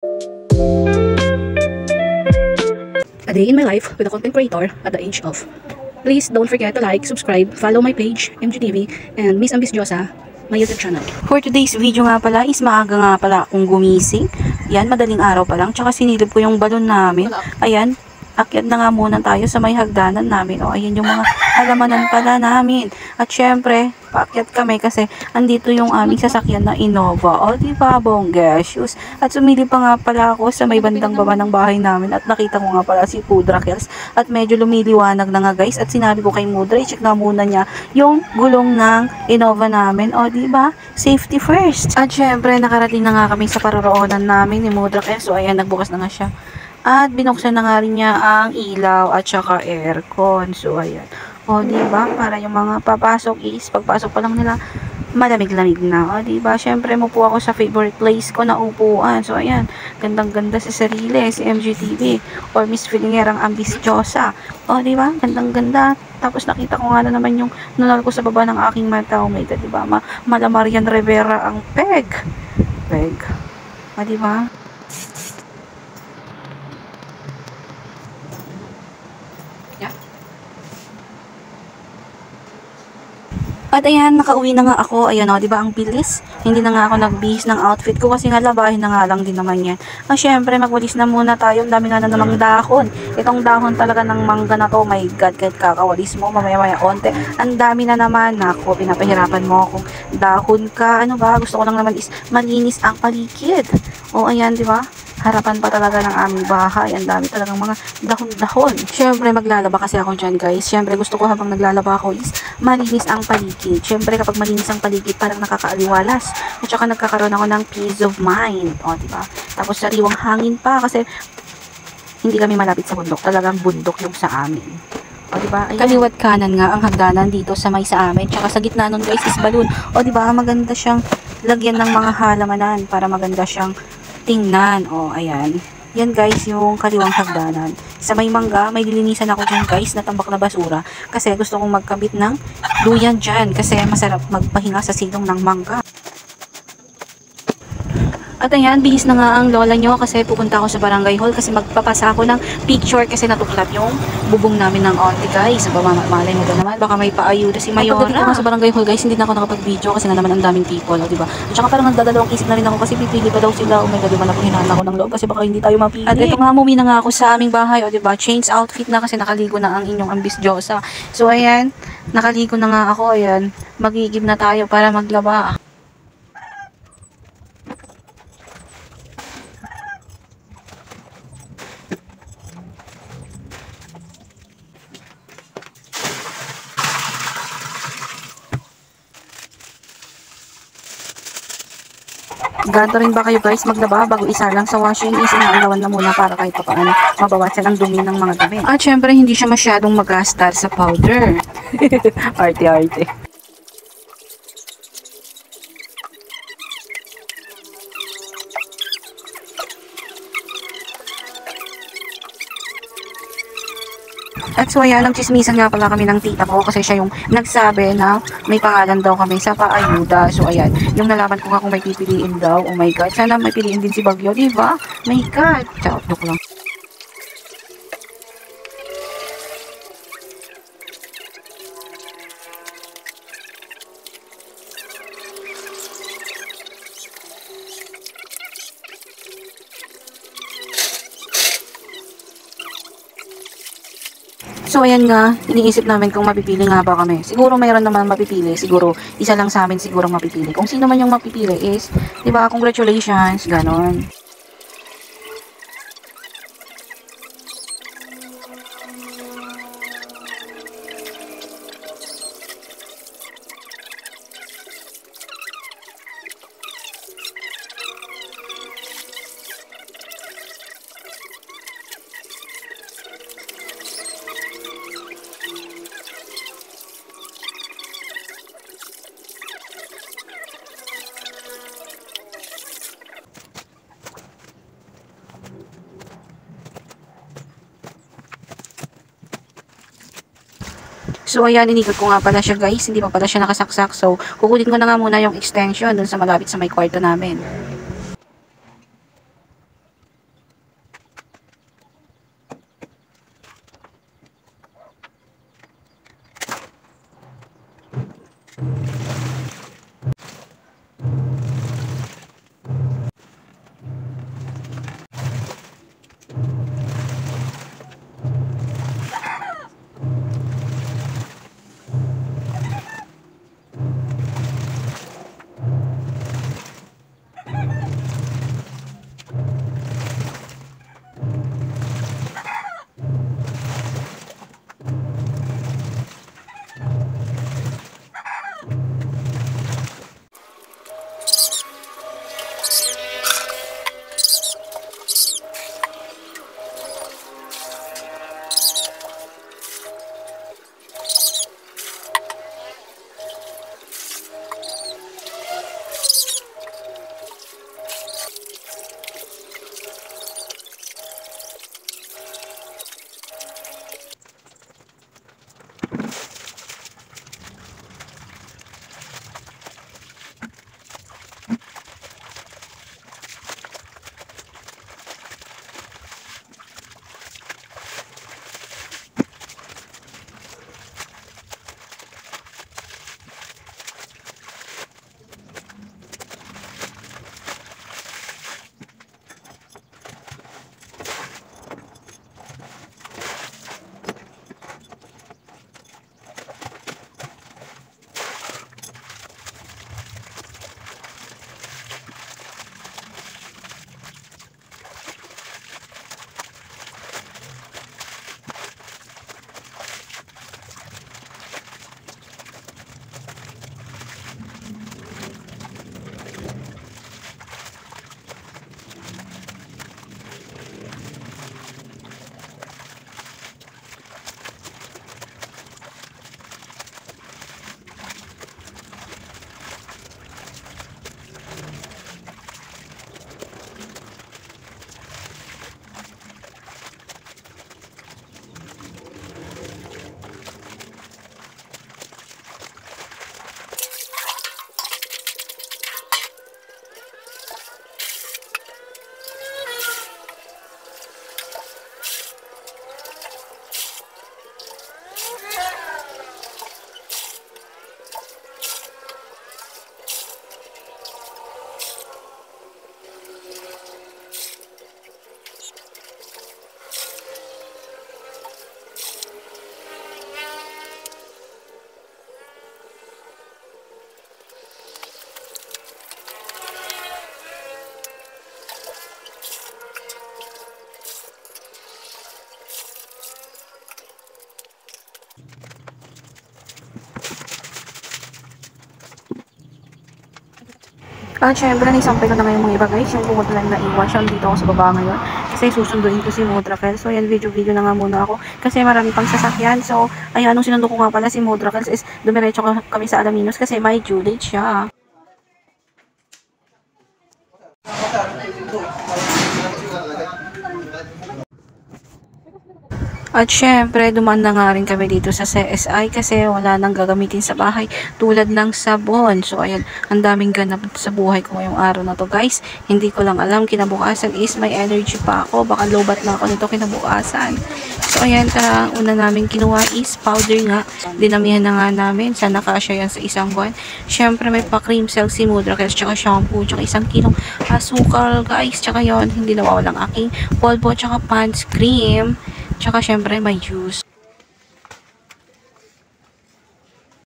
A day in my life with a content creator at the age of. Please don't forget to like, subscribe, follow my page, MGTV, and Miss Ambisyosa, my YouTube channel. For today's video nga pala is maaga nga pala akong gumising. Yan, madaling araw pa lang. Tsaka sinilip ko yung balon namin. Ayan, akyat na nga muna tayo sa may hagdanan namin. O, ayan yung mga halamanan pala namin. At syempre, paakyat kami kasi andito yung aming sasakyan na Innova. O, diba, bonggasyos. At sumilip pa nga pala ako sa may bandang baba ng bahay namin at nakita ko nga pala si Pudra Kills. At medyo lumiliwanag na nga guys. At sinabi ko kay Mudra, i-check na muna niya yung gulong ng Innova namin. O, diba, safety first. At syempre, nakarating na nga kami sa paroroonan namin ni Mudra Kills. So, ayan, nagbukas na nga siya. At binuksan na nga rin niya ang ilaw at saka aircon. So, ayan. O, diba? Para yung mga papasok is, pagpasok pa lang nila, malamig-lamig na. O, diba? Siyempre, mupo ako sa favorite place ko na upuan. So, ayan. Gandang-ganda si Sarili, si MGTV, or Miss Filingerang Ambisyosa. O, diba? Gandang-ganda. Tapos, nakita ko nga na naman yung nunal ko sa baba ng aking mata. O, may ka, diba? Mala Marian Rivera ang peg. Peg. O, diba? At ayan, nakauwi na nga ako. Ayan o, diba ang bilis? Hindi na nga ako nagbihis ng outfit ko kasi nga labahin na nga lang din naman yan. At syempre, magwalis na muna tayo. Ang dami nga na namang dahon. Itong dahon talaga ng mangga na to. Oh my God, kahit kakawalis mo, mamaya-maya onte. Ang dami na naman. Naku, pinapahirapan mo akong dahon ka. Ano ba? Gusto ko lang naman is malinis ang paligid. O, ayan, diba? Harapan pa talaga ng aming bahay. Ang dami talagang mga dahon-dahon. Siyempre, maglalaba kasi ako dyan, guys. Siyempre, gusto ko habang naglalaba ako is malinis ang paligid. Siyempre, kapag malinis ang paligid, parang nakakaaliwalas. At saka nagkakaroon ako ng peace of mind. O, diba? Tapos, sariwang hangin pa kasi hindi kami malapit sa bundok. Talagang bundok yung sa amin. O, diba? Ayan. Kaliwat kanan nga ang hagdanan dito sa may sa amin. Tsaka sa gitna nun, guys, is balloon. O, diba? Maganda siyang lagyan ng mga halamanan para maganda siyang tingnan. O, ayan. Yan guys, yung kaliwang hagdanan. Sa may mangga, may dilinisan ako dyan guys na tambak na basura. Kasi gusto kong magkabit ng duyan dyan. Kasi masarap magpahinga sa silong ng mangga. At ayan, bihis na nga ang lola nyo kasi pupunta ako sa barangay hall kasi magpapasa ako ng picture kasi natuklap yung bubong namin ng auntie guys. Malay mo ba naman? Baka may paayuda si Mayora. Pagdating ko sa barangay hall guys, hindi na ako nakapag-video kasi nga naman ang daming people, diba? At saka parang nagdadalawang isip na rin ako kasi pipili pa daw sila. Oh my God, diba na hinala ko ng loob kasi baka hindi tayo mapili. At ito nga, mumi na nga ako sa aming bahay, o diba? Change outfit na kasi nakaligo na ang inyong Ambisyosa. So ayan, nakaligo na nga ako, ayan. Magigib na tayo para maglaba. Ganto rin ba kayo guys maglaba bago isa lang sa washing is inaalawan na muna para kahit paano mabawasan ang dumi ng mga damit. At syempre hindi siya masyadong magastar sa powder. Arte-arte. At so ayan, nagchismisan nga pala kami ng tita ko kasi siya yung nagsabi na may pangalan daw kami sa paayuda. So ayan, yung nalaman ko nga kung may pipiliin daw. Oh my God, sana may piliin din si Bagyo, diba? My God, joke lang. So, ayan nga, iniisip namin kung mapipili nga ba kami. Siguro mayroon naman mapipili. Siguro, isa lang sa amin siguro mapipili. Kung sino man yung mapipili is, diba, congratulations, ganon. So, ayan, inikot ko nga pala siya guys. Hindi pa pala siya nakasaksak. So, kukunin ko na nga muna yung extension dun sa malapit sa may kwarto namin. At syempre, naisampay ko na ngayon mga iba guys. Yung bukod lang na iwan siya. Dito ako sa baba ngayon. Kasi susunduin ko si Modrakel. So, ayan, video na nga muna ako. Kasi marami pang sasakyan. So, ayan, anong sinundo ko nga pala si Modrakel is dumiretso kami sa Alaminos kasi may due date siya. At syempre, dumaan na nga rin kami dito sa CSI kasi wala nang gagamitin sa bahay tulad ng sabon. So, ayan, ang daming ganap sa buhay ko ngayong araw na to guys. Hindi ko lang alam, kinabukasan is may energy pa ako. Baka lobat na ako nito kinabukasan. So, ayan, una namin kinuha is powder nga. Dinamihan na nga namin. Sana kasya yan sa isang buwan. Syempre, may pa-cream cell si Modrakel, tsaka shampoo, tsaka 1 kilong asukal guys. Tsaka yon hindi nawawalang aking polvo, tsaka pants cream. Tsaka syempre may juice.